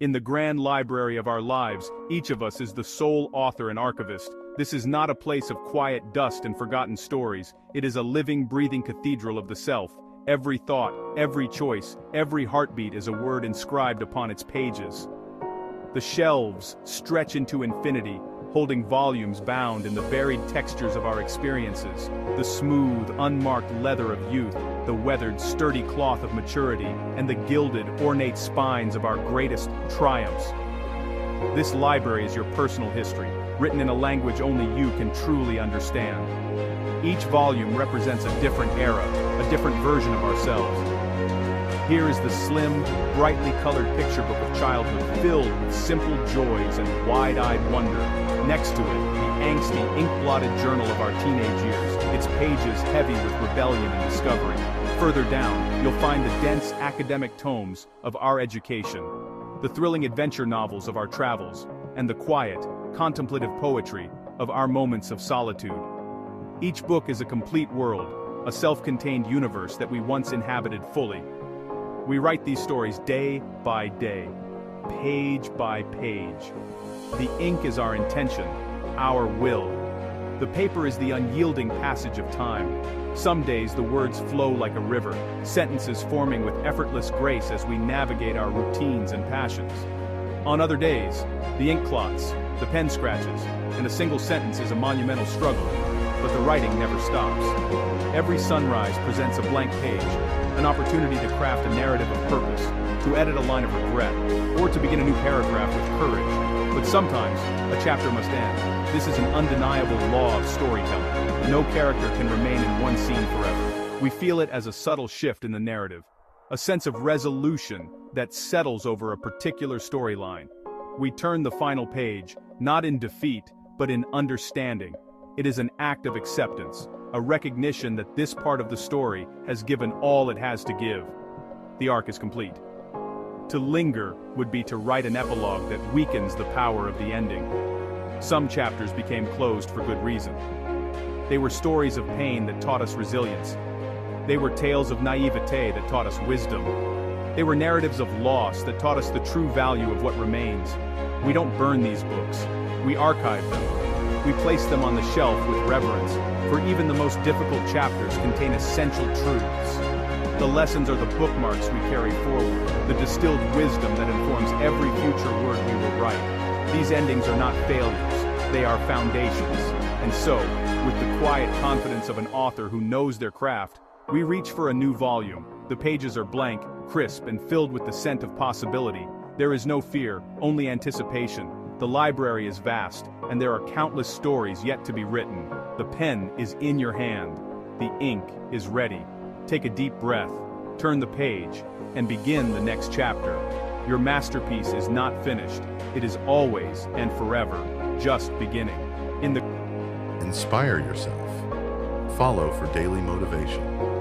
In the grand library of our lives, each of us is the sole author and archivist. This is not a place of quiet dust and forgotten stories. It is a living, breathing cathedral of the self. Every thought, every choice, every heartbeat is a word inscribed upon its pages. The shelves stretch into infinity, holding volumes bound in the varied textures of our experiences, the smooth, unmarked leather of youth, the weathered, sturdy cloth of maturity, and the gilded, ornate spines of our greatest triumphs. This library is your personal history, written in a language only you can truly understand. Each volume represents a different era, a different version of ourselves. Here is the slim, brightly colored picture book of childhood filled with simple joys and wide-eyed wonder. Next to it, the angsty, ink-blotted journal of our teenage years, its pages heavy with rebellion and discovery. Further down, you'll find the dense academic tomes of our education, the thrilling adventure novels of our travels, and the quiet, contemplative poetry of our moments of solitude. Each book is a complete world, a self-contained universe that we once inhabited fully. We write these stories day by day, page by page. The ink is our intention, our will. The paper is the unyielding passage of time. Some days the words flow like a river, sentences forming with effortless grace as we navigate our routines and passions. On other days, the ink clots, the pen scratches, and a single sentence is a monumental struggle, but the writing never stops. Every sunrise presents a blank page, an opportunity to craft a narrative of purpose, to edit a line of regret, or to begin a new paragraph with courage. But sometimes, a chapter must end. This is an undeniable law of storytelling. No character can remain in one scene forever. We feel it as a subtle shift in the narrative, a sense of resolution that settles over a particular storyline. We turn the final page, not in defeat, but in understanding. It is an act of acceptance, a recognition that this part of the story has given all it has to give. The arc is complete. To linger would be to write an epilogue that weakens the power of the ending. Some chapters became closed for good reason. They were stories of pain that taught us resilience. They were tales of naivete that taught us wisdom. They were narratives of loss that taught us the true value of what remains. We don't burn these books. We archive them. We place them on the shelf with reverence, for even the most difficult chapters contain essential truths. The lessons are the bookmarks we carry forward, the distilled wisdom that informs every future word we will write. These endings are not failures, they are foundations. And so, with the quiet confidence of an author who knows their craft, we reach for a new volume. The pages are blank, crisp, and filled with the scent of possibility. There is no fear, only anticipation. The library is vast, and there are countless stories yet to be written. The pen is in your hand. The ink is ready. Take a deep breath, turn the page, and begin the next chapter. Your masterpiece is not finished. It is always and forever just beginning. Inspire yourself. Follow for daily motivation.